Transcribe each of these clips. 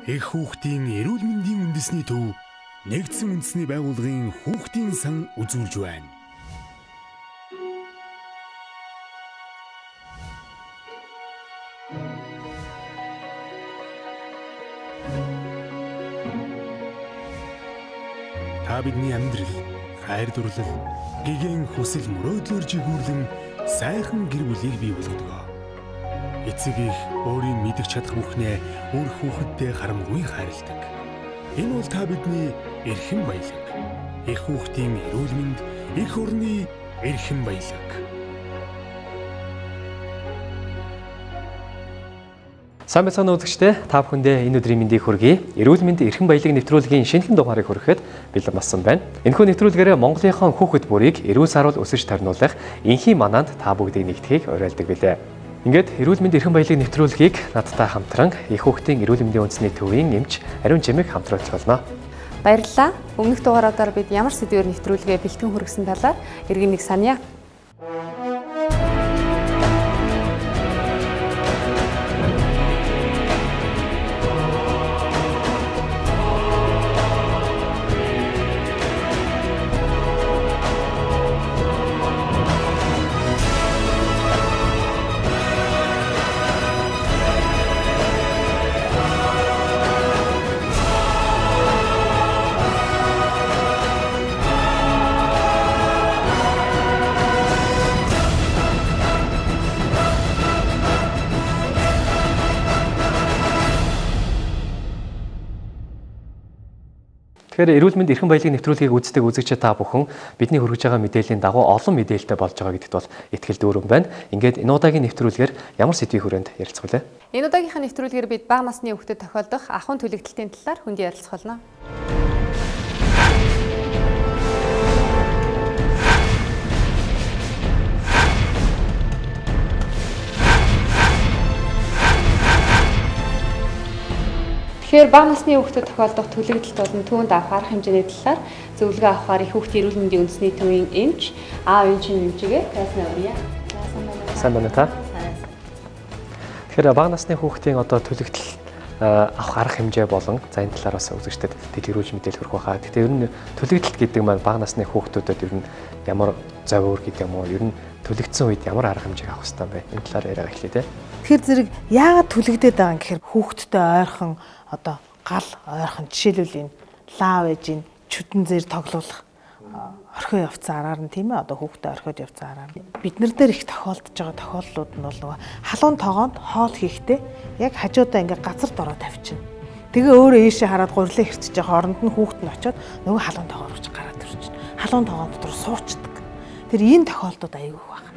Их хүүхдийн эрүүл мэндийн үндэсний төв нэгдсэн үндэсний байгууллагын хүүхдийн сан үзүүлж байна. Та бидний амьдрал, хайр дурлал, гэгээн хүсэл мөрөөдлөөр жигүүрлэн сайхан гэр бүлийг бий болгодог. Эцэг их өөрийн мэдэх чадах бүхнээ өөр хүүхэдтэй харамгүй хайрладаг. Энэ бол та бидний эрхэм баялаг. Их хүүхдийн эрүүл мэнд, их орны эрхэм баялаг. Сайн байцгаана үзэгчдээ, та бүхэндээ энэ өдрийн мэндийг хүргэе. Эрүүл мэнд эрхэм баялаг нэвтрүүлгийн шинэхэн дугаарыг хүрэхэд бэлэн болсон байна. Энэхүү нэвтрүүлгээрээ Монголынхон хүүхэд бүрийг эрүүл саруул өсөж тарниулах энхийн манаанд та бүгдийг нэгтгэхийг уриалдаг билээ. Ингээд эрүүл мэнд эрхэм баялаг нэвтрүүлгийг надтай хамтран их хүүхдийн эрүүл мэндийн үндэсний төвийн эмч Ариун Жимэг хамтруулж болно. Баярлалаа. Өмнөх дугаараар бид ямар сэдвээр нэвтрүүлгээ бэлтгэн хүргэсэн талаар иргэн нэг санья. Тэгэхээр эрүүл мэнд эрхэм баялагын нэвтрүүлгийг үздэг үзэгчид та бүхэн бидний хүргэж байгаа мэдээллийн дагуу олон мэдээлэлтэй болж байгаа гэдэгт бол итгэл дүүрэн байна. Ингээд энэ удаагийн нэвтрүүлгээр ямар сэдвийн хүрээнд ярилцах вэ? Энэ удаагийнхаа нэвтрүүлгээр бид бага насны хүүхдэд тохиолдох ахуйн төлөгдөлтийн талаар хүнд ярилцах болно. Тэгэхээр бага насны хүүхдэд тохиолдох төлөгдөлт болон түүнд авах арга хэмжээний талаар зөвлөгөө авахар их хүүхдийн эрүүл мэндийн үндэсний төвийн эмч эмчигээ тайсна өрье. Сайн байна та. Тэгэхээр бага насны хүүхдийн одоо төлөгдөл авах арга хэмжээ болон за энэ талаар бас үзэгчдэд дэлгэрүүлж мэдээлэл хүргэх байхаа. Гэхдээ ер нь төлөгдөлт гэдэг маань бага насны хүүхдүүдэд ер нь ямар зовөр гэдэг юм уу? Ер нь төлөгдсөн үед ямар арга хэмжээг авах хэрэгтэй бэ? Энэ талаар яриа эхлэе те. Тэгэхээр зэрэг яагаад төлөгдөд байгаа юм гэхээр хүүхдтэй ойрхон одоо гал ойрхон жишээлбэл энэ лав ээжийн чүтэн зэр тоглуулах орхио явцсан араар нь тийм ээ одоо хүүхдээ орхиод явцсан араар нь бид нар дээр их тохиолдож байгаа тохиолдлууд нь бол нөгөө халуун тогоонд хоол хийхдээ яг хажуудаа ингээ газар дороо тавьчихна. Тэгээ өөрөө ийшээ хараад гурилаа хэрчиж байгаа оронд нь хүүхд нь очиод нөгөө халуун тогоо руу гараад ирчихнэ. Халуун тогоон дотор суучдаг. Тэр энэ тохиолдод аягүй байна.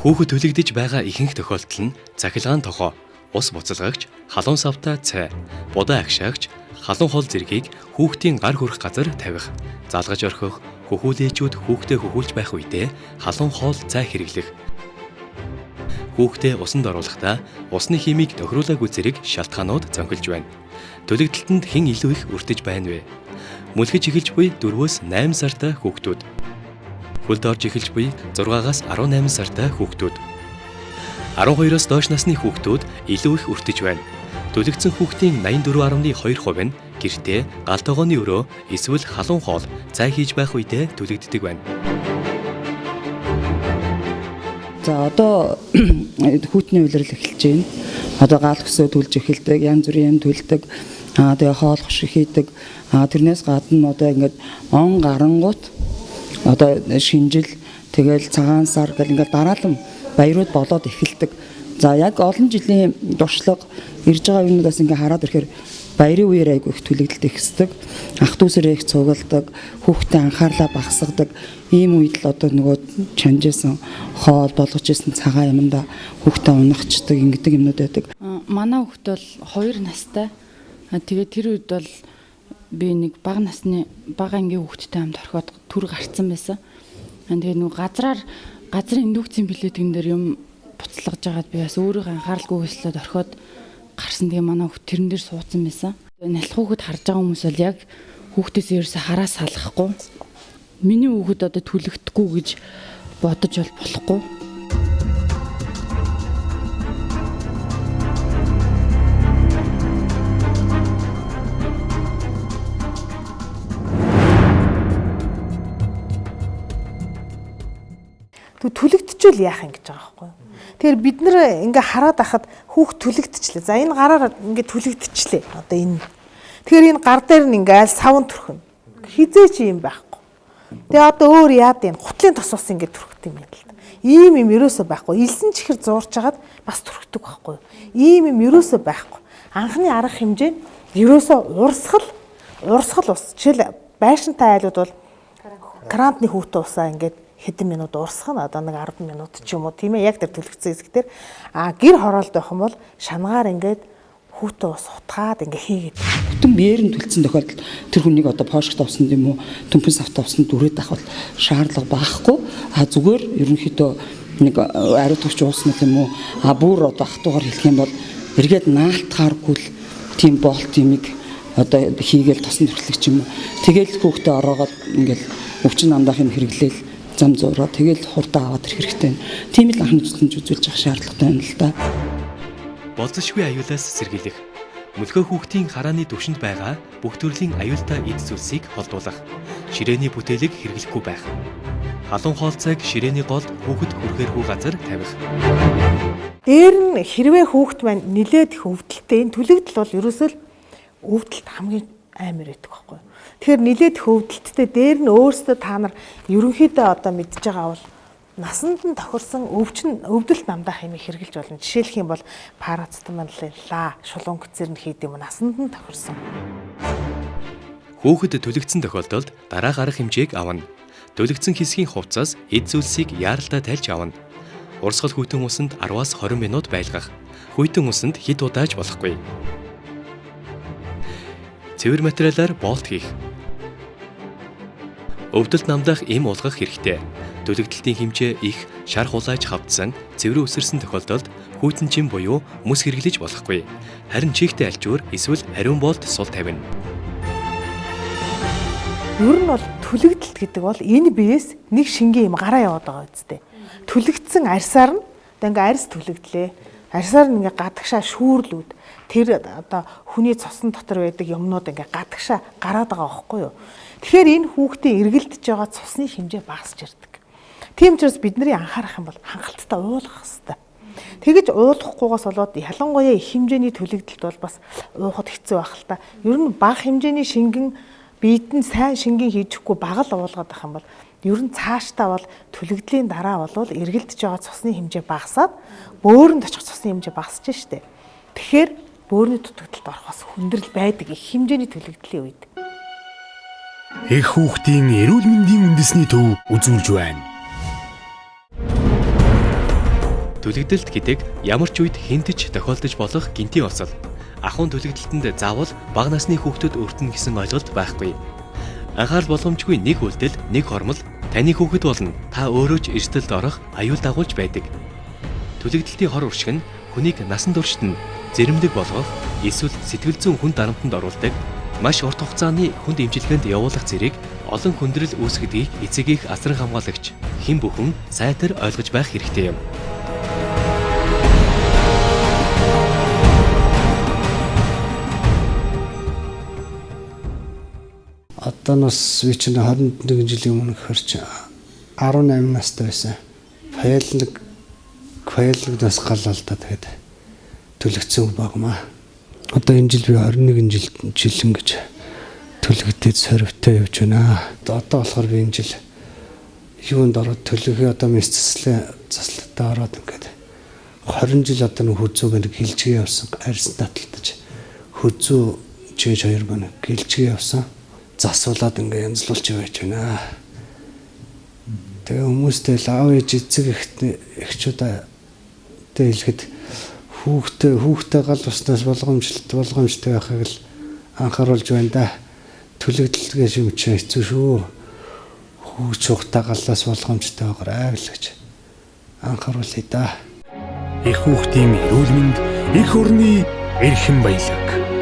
Хүүхэд төлөгдөж байгаа ихэнх тохиолдол нь цахилгаан тогоо, ус буцалгагч, халуун савтай цай, будаа агшаагч, халуун хол зэргийг хүүхдийн гар хүрэх газар тавих, залгаж орхих, хөхүүлээчүүд хүүхдээ хөхүүлж байх үедээ халуун хоол цай хэрэглэх. Хүүхдээ усанд оруулахдаа усны химийг тохируулаагүй зэрэг шалтгаанууд зөнхөлж байна. Төлөгдөлтөнд хэн илүү их өртөж байна вэ? Мүлгэж эхэлж буй 4-8 сартай хүүхдүүд. Хөлд орж эхэлж буй 6-аас 18 сартай хүүхдүүд. 12-оос доош насны хүүхдүүд илүү их өртөж байна. Төлөгдсөн хүүхдийн 84.2% нь гэртээ гал тогооны өрөө эсвэл халуун хоол цай хийж байх үедээ төлөгддөг байна. За одоо хүүтний улирал эхэлж байна. Одоо гал хөсөө төлж эхэлдэг, янз бүрийн юм төлдөг. Тэгээ хоол хош хийдэг. Тэрнээс гадна одоо ингээд он гарангуут одоо шинжил тэгэл цагаан сар гэл ингээд дараалан баярууд болоод эхэлдэг. За яг олон жилийн дуршлаг ирж байгаа юмнуудаас ингээд хараад ирэхээр баярын үеэр айгүй их төлөгдөлт ихсдэг. Ах дүүсэрээ их цугладаг, хүүхдээ анхаарлаа багасгадаг. Ийм үед л одоо нөгөө чанжсэн хоол болгож исэн цагаан юмдаа хүүхдээ унахчдаг ингэдэг юмнууд байдаг. Манай хүүхд бол 2 настай. Тэгээд тэр үед бол би нэг бага насны бага ангийн хүүхдтэй хамт орхиод түр гарцсан байсан. Тэгээд нөгөө газрын индукцийн билетэн дээр юм буцалгаж байгаад би бас өөрийнхөө анхааралгүй хөслөд орхиод гарсан. Тэгээ манай хүүхд тэрэн дээр суудсан байсан. Налх хүүхэд харж байгаа хүмүүс бол яг хүүхдээс ерөөсө хараа салахгүй. Миний хүүхэд одоо төлөгдөхгүй гэж бодож болохгүй. төлөгдөчөөл яах юм гэж байгаа байхгүй юу. Тэгэхээр бид нэр ингээ хараад ахад хүүхд төлөгдчихлээ. За энэ гараар ингээ төлөгдчихлээ. Одоо энэ. Тэгэхээр энэ гар дээр нь ингээ аль савн төрхнө. Хизээч юм байхгүй. Тэгээ одоо өөр яад юм. Гутлын тос ус ингээ төрөхт юм байна л да. Ийм юм ерөөсөө байхгүй. Илсэн чихэр зуурч хагаад бас төрөхдөг байхгүй юу. Ийм юм ерөөсөө байхгүй. Анхны арга хэмжээ нь ерөөсөө урсгал ус. Жишээл байшинтай айлууд бол крантны хүүтэ усаа ингээд хэдэн минут урсгана. Одоо нэг 10 минут ч юм уу тийм ээ. Яг тэр төлөгдсөн хэсгээр гэр хороолт байх юм бол шангаар ингээд хүүтэ ус утгаад ингээ хийгээд. Бүтэн биеэр нь төлцсөн тохиолдолд тэр хүнийг одоо пошкт авсан юм уу, төмпөн савт авсан дүрээд авах бол шаардлага байхгүй. Зүгээр ерөнхийдөө нэг ариут төгч уусна юм уу? Бүр одоо хатуугаар хэлэх юм бол эргээд наалтахааргүй л тийм болт юмыг одоо хийгээл тосон төрөлч юм уу. Тэгэл хүүхдээ ороогоод ингээл өвчин намдаах юм хэрэглээл зам зураа тэгэл хурдан аваад ирэх хэрэгтэй. Тийм л анхны зүтэлж үзүүлж явах шаардлагатай байна л да. Болзошгүй аюулаас сэргийлэх. Мөлхөө хүүхдийн харааны түвшинд байгаа бүх төрлийн аюултай эд зүйлсийг холдуулах. Ширээний бүтээлэг хэрэглэхгүй байх. Халуун хоолцойг ширээний голд хүүхэд хүрэхэргүй газар тавих. Дээр нь хэрвээ хүүхэд маань нилээд их өвдөлттэй энэ төлөгдөл бол ерөөсөө л өвдөлт хамгийн амар байдаг байхгүй юу. Тэгэхээр нилээд их өвдөлттэй дээр нь өөрсдөө та нар ерөнхийдөө одоо мэдж байгаа бол насанд нь тохирсон өвдөлт намдаах хэмээх хэрэгжилж болно. Жишээлх юм бол парацетамол, шулуун гүцээр нь хийдэг юм насанд нь тохирсон. Хүүхэд төлөгдсөн тохиолдолд дараа гарах хэмжээг авна. Төлөгдсөн хэсгийн хувцас эд зүйлсийг яаралтай тайлж авна. Урсгал хүйтэн усанд 10-аас 20 минут байлгах. Хүйтэн усанд хэд удааж болохгүй. Цэвэр материалаар болт хийх. Өвдөлт намдаах эм уулгах хэрэгтэй. Төлөгдөлтийн хэмжээ их, шар хулайж хавдсан, цэврэн өсөрсөн тохиолдолд хүйтэнчин буюу мөс хэрэглэж болохгүй. Харин чихтэй альчуур эсвэл ариун болт сул тавина. Ер нь бол төлөгдөлт гэдэг бол энэ биеэс нэг шингийн юм гараа яваад байгаа үстэй. Төлөгдсөн арьсаар нь ингээ арьс төлөгдлээ. Арьсаар нь ингээ гадагшаа шүүрлүүд тэр одоо хүний цосон дотор байдаг юмнууд ингээ гадагшаа гараад байгаа байхгүй юу. Тэгэхээр энэ хүүхдээ эргэлдэж байгаа цусны хэмжээ багасч ирдэг. Тийм учраас бидний анхаарах юм бол хангалттай уулгах хэрэгтэй. Тэгэж уулгахгүйгээс болоод ялангуяа их хэмжээний төлөгдөлт бол бас уухад хэцүү байх л та. Ер нь бага хэмжээний шингэн биед нь сайн шингэн хийчихгүй бага л уулгаад байх юм бол ер нь цаашдаа бол төлөгдлийн дараа бол эргэлдэж байгаа цусны хэмжээ багасаад бөөрөнд очих цусны хэмжээ багасж штэ. Тэгэхээр бөөрийн дутагдалд орохоос хүндрэл байдаг их хэмжээний төлөгдлийн үед. Эх хүүхдийн эрүүл мэндийн үндэсний төв үзүүлж байна. Төлөгдөлт гэдэг ямар ч үед хинтэж тохиолдож болох гинтийн осол. Ахуйн төлөгдөлтөнд заавал бага насны хүүхдүүд өртөнө гэсэн ойлголт байхгүй. Анхаарал боломжгүй нэг үйлдэл, нэг хормол таны хүүхэд болно. Та өөрөө ч эрсдэлд орох аюул дагуулж байдаг. Төлөгдөлтийн хор уршиг нь хүнийг насан туршид нь зэрэмдэг болгох, эсвэл сэтгэл зүйн хүнд дарамтанд оруулдаг, маш урт хугацааны хүнд эмчилгээнд явуулах зэрэг олон хүндрэл үүсгдэг эцэг их асран хамгаалагч хэн бүхэн сайтар ойлгож байх хэрэгтэй юм. Одоо нас би чинь 21 жилийн өмнө хөрч 18 настай байсан. Файллагнаас галлаа л да тэгээд төлөгдсөн багмаа. Одоо энэ жил би 21 жил ингэж төлөгдөд сорвтой явж байна. Одоо болохоор би энэ жил юунд ороод төлөвөө одоо мэс заслалтаа ороод ингээд 20 жил одоо нэг хүзүүгээр гэлжгээ явсан. Арьс таталтаж хүзүү чийж 2 гоног гэлжгээ явсан. Засуулаад ингээ янзлуулж явж байна. Тэгээ хүмүүстэй лав ээж эцэг эхчүүдээ хэлэхэд хүүхдээ гал уснаас болгоомжтой байхыг л анхааруулж байна да. Төлөгдөлтгээ шимчээ хэцүү шүү. Хүүч ухтаа галлаас болгоомжтой байгаарай гэж анхааруулъя да. Эх хүүхдийн эрүүл мэнд, эх орны эрхэм баялаг.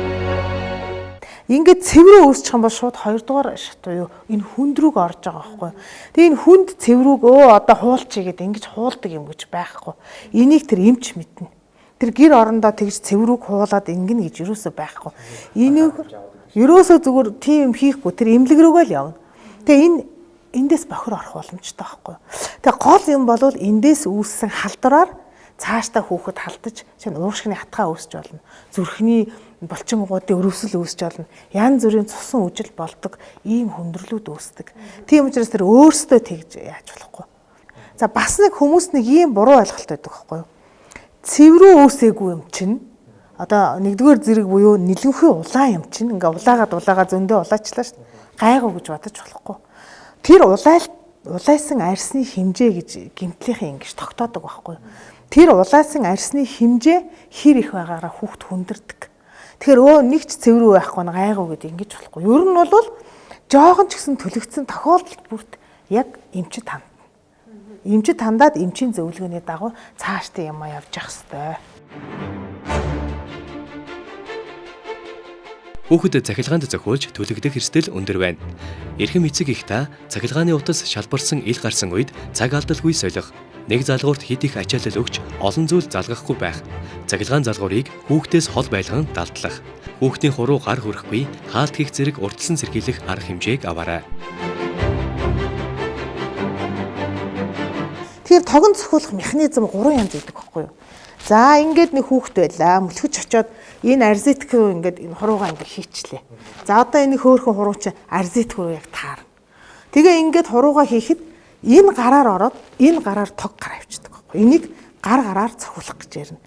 Ингээд цэврээ үүсчих юм бол шууд 2 дугаар шат буюу энэ хүнд рүүг орж байгаа байхгүй. Тэгээ энэ хүнд цэврүүг одоо хуулчих гээд ингэж хуулдаг юм гэж байхгүй. Энийг тэр эмч мэднэ. Тэр гэр орондоо тэгж цэврүүг хуулаад ингэнэ гэж юусоо байхгүй. Энийг юусоо зүгээр тийм юм хийхгүй тэр эмнэлэг рүүгээ л явна. Тэгээ энэ эндээс бохир орох боломжтой байхгүй. Тэгээ гол юм бол эндээс үүссэн халдвараар цаашдаа хүүхэд халдаж чинь уушгины хатгаа үүсч болно. Зүрхний булчингуудын өрөвсөл үүсч болно. Янз бүрийн цусан үжил болдог, ийм хүндрэлүүд үүсдэг. Тийм учраас тэр өөрсдөө тэгж яаж болохгүй. За бас нэг хүмүүс нэг ийм буруу ойлголт байдаг байхгүй юу? Цэврүү үүсээгүй юм чинь одоо нэгдүгээр зэрэг буюу нэлэнхий улаан юм чинь ингээ улаагаа зөндөө улаачлаа шүү дээ. Гайгүй гэж бодож болохгүй. Тэр улайсан арьсны хэмжээ гэж гэмтлийнхэн ингэж тогтоодог байхгүй юу? Тэр улайсан арьсны хэмжээ хэр их байгаараа хүүхд хүндэрдэг. Тэгэхээр нэг ч цэврүү байхгүй нь гайгүй гэдэг ингэж болохгүй. Ер нь бол жоохон ч гэсэн төлөгцсөн тохиолдолд бүрт яг эмчит хандна. Эмчит хандаад эмчийн зөвлөгөөний дагуу цаашдаа юм явж явах ёстой. Хүүхэд цахилгаанд зохиулж төлөгдөх эрсдэл өндөр байна. Эрхэм эцэг их та цахилгааны утас шалбарсан ил гарсан үед цаг алдалгүй солих, нэг залгуурт хэд их ачаалал өгч олон зүйл залгахгүй байх. Цахилгаан залгуурыг хүүхдээс хол байлган далдлах. Хүүхдийн хуруу гар хүрэхгүй, хаалт хийх зэрэг урдсан сэргийлэх арга хэмжээг аваарай. Тэгэхээр тогон цохиулах механизм 3 янз байдаг байхгүй юу? За ингээд нэг хүүхэд байлаа, мөлхөж очоод энэ арзитк руу ингээд энэ хуруугаа ингээд хийчлээ. За одоо энэ хөөхөн хуруу чинь арзитк руу яг таарна. Тэгээ ингээд хуруугаа хийхэд энэ гараар ороод энэ гараар тог гараа авчдаг байхгүй. Энийг гараар цохиулах гэж ярина.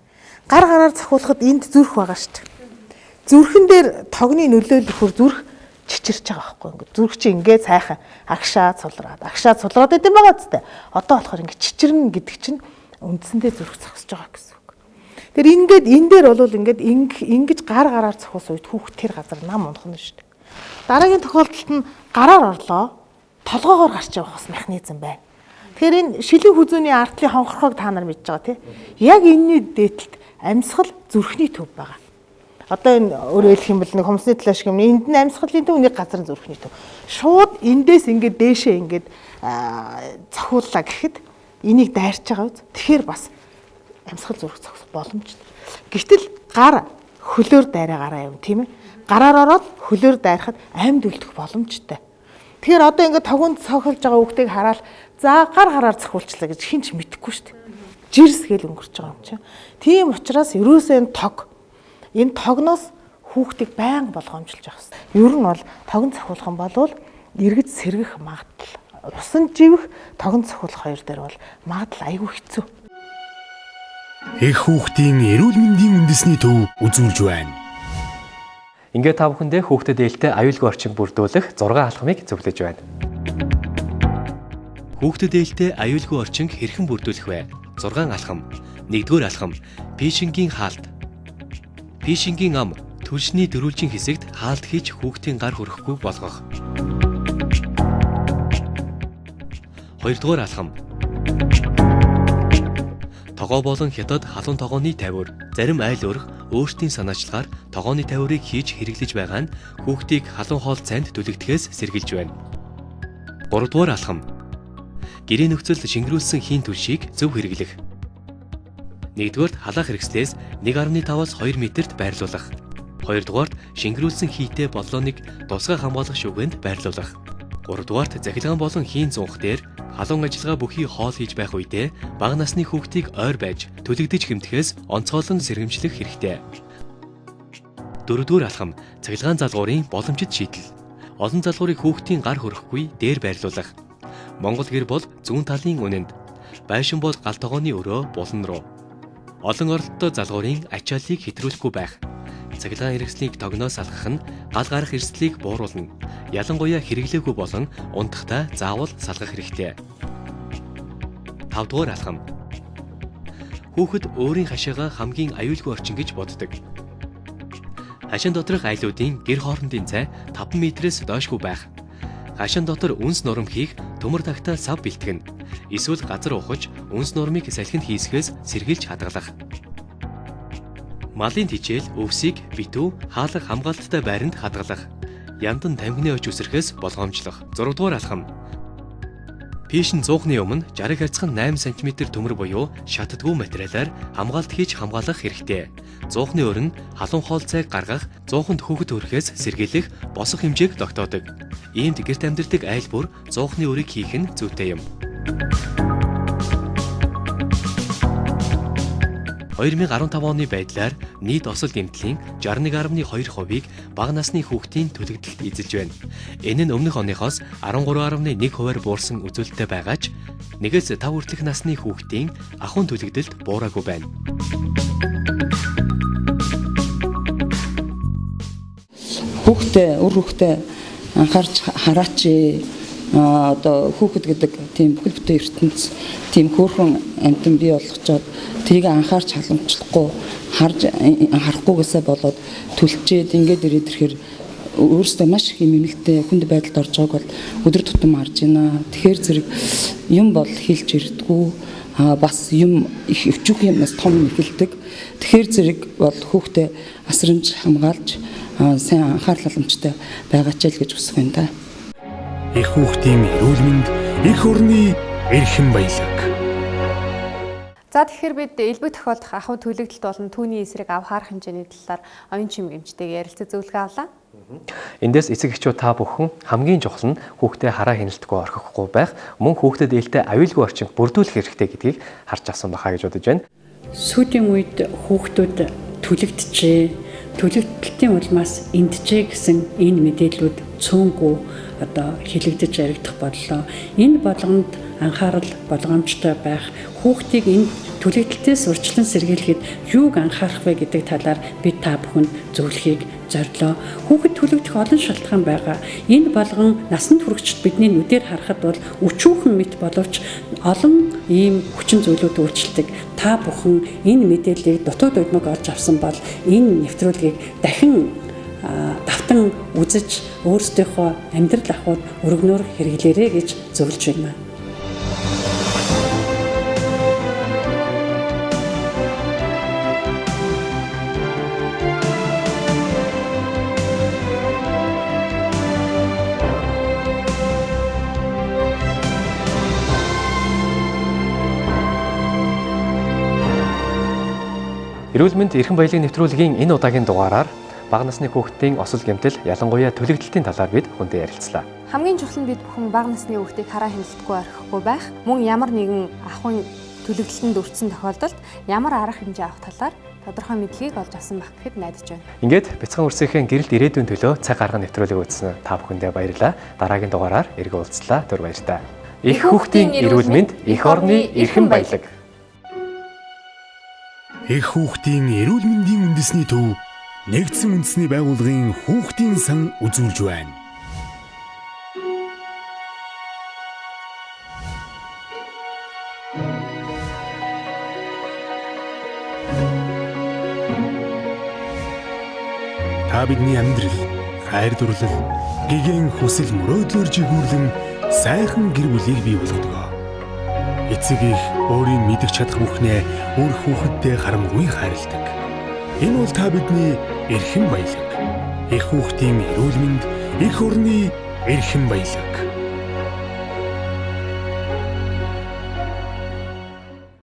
Гараар цохиулахад энд зүрх байгаа шүү дээ. Зүрхэн дээр тогны нөлөөлөхөөр зүрх чичирч байгаа байхгүй. Ингээд зүрх чи ингээд сайхан агшаа цулраад идэм байгаа зү. Одоо болохоор ингээд чичирнэ гэдэг чинь үндсэндээ зүрх зогсож байгаа гэсэн. Тэр ингээд энэ дээр бол ингээд ингэж гараар цохиулсан үед хүүхд тэр газар нам унахна шүү дээ. Дараагийн тохиолдолд нь гараар орлоо, толгоогоор гарч явах бас механизм байна. Тэгэхээр энэ шилийн хүзүүний артлын хонхорхойг та нар мэдж байгаа тийм. Яг энэний дээдлэлт амьсгал зүрхний төв байгаа. Одоо энэ өөрөөр хэлэх юм бол нэг хумсны талаа шиг юм. Энд нь амьсгалын төв, нэг газар зүрхний төв. Шууд эндээс ингээд дээшээ ингээд цохиуллаа гэхэд энийг дайрч байгаа үз. Тэгэхээр бас амьсгал зүрх зогсох боломжтой. Гэвтэл гар хөлөөр дайраагараа юм тийм ээ. Гараар ороод хөлөөр дайрахад амьд үлдэх боломжтой. Тэгэхээр одоо ингээд тогонд цохилж байгаа хүүхдийг хараад за гараар цохиулчлаа гэж хинч мэдэхгүй шүү дээ. Жирс гэл өнгөрч байгаа юм чинь. Тийм учраас ерөөсөө энэ тогноос хүүхдийг байнга болгоомжлж явах хэрэгтэй. Ер нь бол тогон цохиулах юм бол эргэж сэргэх магадлал. Усан живэх тогон цохиулах хоёр дээр бол магадлал айгүй хэцүү. Эх хүүхдийн эрүүл мэндийн үндэсний төв үзүүлж байна. Ингээд та бүхэндээ хүүхдэд ээлтэй аюулгүй орчин бүрдүүлэх 6 алхмыг зөвлөж байна. Хүүхдэд ээлтэй аюулгүй орчин хэрхэн бүрдүүлэх вэ? 6 алхам. 1-р алхам: пишингийн хаалт. Пишингийн ам түлшний дөрвөлжин хэсэгт хаалт хийж хүүхдийн гар хүрэхгүй болгох. 2-р алхам: тогоо болон хятад халуун тогооны тавиур. Зарим айл өрх өөрсдийн санаачлагаар тогооны тавиурыг хийж хэрэглэж байгаа нь хүүхдийг халуун хоол цайнд түлэгдэхээс сэргийлж байна. 3-р алхам: гэрээ нөхцөл шингэрүүлсэн хийн түлшийг зөв хэрэглэх. 1-р халаах хэрэгслээс 1.5-аас 2 метрт байрлуулах. 2-р шингэрүүлсэн хийтэй боллооныг тусгай хамгаалах шүгэнд байрлуулах. 3-р захилгаан болон хийн зунх дээр халуун ажиллагаа бүхий хоол хийж байх үедээ бага насны хүүхдийг ойр байж түлэгдэж хэмтгэхээс онцгойлон сэргэмжлэх хэрэгтэй. 4-р алхам: цахилгаан залгуурын боломжит шийдэл. Олон залгуурыг хүүхдийн гар хүрэхгүй дээр байрлуулах. Монгол гэр бол зүүн талын үнэнд, байшин бол гал тогооны өрөө булан руу. Олон оролттой залгуурын ачааллыг хэтрүүлэхгүй байх. Цахилгаан хэрэгслийг тогноос салгах нь гал гарах эрсдлийг бууруулна. Ялангуяа хэрэглээгүй болон унтахтаа заавал салгах хэрэгтэй. 5-р алхам: хүүхэд өөрийн хашаага хамгийн аюулгүй орчин гэж боддог. Хашин доторх айлуудын гэр хоорондын цай 5 метрээс доошгүй байх. Хашин дотор үнс нурам хийх төмөр тагтаа сав бэлтгэн. Эсвэл газар ухаж үнс нурмыг салхинд хийсгээс сэргийлж хадгалах. Малын тижэл, өвсийг битүү хаалга хамгаалттай байранд хадгалах. Яндан тамхины оч үсрэхээс болгоомжлох. 6-р алхам: Пэш нь 100-ны өмнө 60 хязгах 8 см төмөр буюу шатдаггүй материалаар хамгаалт хийж хамгаалах хэрэгтэй. 100-ны өрн халуун хоолцайг гаргах, 100-нд хүүхэд хүрэхээс сэргийлэх босох хэмжээг тогтоодог. Иймд гэрт амьдардаг айл бүр 100-ны өрийг хийх нь зүйтэй юм. 2015 оны байдлаар нийт осол гэмтлийн 61.2%-ийг бага насны хүүхдийн төлөгдөлд эзэлж байна. Энэ нь өмнөх оныхоос 13.1%-аар буурсан үзүүлэлттэй байгаа ч 1-5 хүртэлх насны хүүхдийн ахуйн төлөгдөлд буураагүй байна. Үр хүүхдээ анхаарч хараач одоо хүүхэд гэдэг тийм бүхэл бүтэн ертөнц тийм хөөрхөн амьтан бий болгочоод тэрийг анхаарч халамжлахгүй харахгүйгээсээ болоод түлчээд ингээд ирээд ирэхээр өөрөөсөө маш их эмгэнэлтэй хүнд байдалд орж байгааг бол өдөр тутам харж байна. Тэгэхээр зэрэг юм бол хэлж ирдэггүй бас юм их өвчүүх юмнаас том эхэлдэг. Тэгэхээр зэрэг бол хүүхдээ асрамж хамгаалж сайн анхаарал халамжтай байгаа ч л гэж хүсэх байна та. Их хүүхдийн эрүүл мэнд, эх орны эрхэм баялаг. За тэгэхээр бид элбэг тохиолдох ахуй төлөгдөлт болон түүний эсрэг авах хэмжээний талаар оюун чимэг эмчтэйгээр ярилцаж зөвлөгөө авлаа. Эндээс эцэг эхчүүд та бүхэн хамгийн чухал нь хүүхдээ хараа хяналтгүй орхихгүй байх, мөн хүүхдэд ээлтэй аюулгүй орчинг бүрдүүлэх хэрэгтэй гэдгийг харж авсан бахаа гэж бодож байна. Сүүлийн үед хүүхдүүд төлөгдөжээ, төлөгдөлтийн улмаас энджээ гэсэн энэ мэдээллүүд цөөнгүй одоо хилэгдэж яригдах боллоо. Энэ болгонд анхаарал болгоомжтой байх, хүүхдийг энэ төлөгдөлтөөс урьдчилан сэргийлэхэд юуг анхаарах вэ гэдэг талаар бид та бүхэнд зөвлөхийг зорилоо. Хүүхэд төлөгдөх олон шалтгаан байгаа. Энэ болгон насанд хүрэгчд бидний нүдээр харахад бол өчүүхэн мэт боловч олон ийм хүчин зүйлүүд үйлчлдэг. Та бүхэн энэ мэдээллийг дутууд удмаг олж авсан бол энэ нэвтрүүлгийг дахин давтан үзэж өөрсдийнхөө амьдрал ахуйд өргөнөөр хэрэглээрэй гэж зөвлөж байна. Эрүүл мэнд эрхэм баялагын нэвтрүүлгийн энэ удаагийн дугаараар бага насны хүүхдийн осол гэмтэл ялангуяа төлөгдөлтийн талаар бид хүндээ ярилцлаа. Хамгийн чухал нь бид бүхэн бага насны хүүхдийг хараа хяналтгүй орхихгүй байх, мөн ямар нэгэн ахуйн төлөгдөлтөнд өртсөн тохиолдолд ямар арга хэмжээ авах талаар тодорхой мэдлэгийг олж авсан байх гэхэд найдаж байна. Ингээд бяцхан үрсийнхээ гэрэлт ирээдүйн төлөө цаг гарган нэвтрүүлэг үзсэн та бүхэндээ баярлалаа. Дараагийн дугаараар эргэн уулзлаа. Түр баярлалаа. Их хүүхдийн эрүүл мэнд, эх орны эрхэм баялаг. Эх хүүхдийн эрүүл мэндийн үндэсний төв нэгдсэн үндэсний байгууллагын хүүхдийн сан үзүүлж байна. Та бидний амьдрал, хайр дурлал, гэгээн хүсэл мөрөөдлөөр жигүүрлэн сайхан гэр бүлийг бий болгодог. Эцэг их өөрийн мэдэх чадах бүхнээ өөр хүүхэдтэй харамгүй хайрладаг. Энэ бол та бидний эрхэм баялаг. Эх хүүхдийн эрүүл мэнд, эх орны эрхэм баялаг.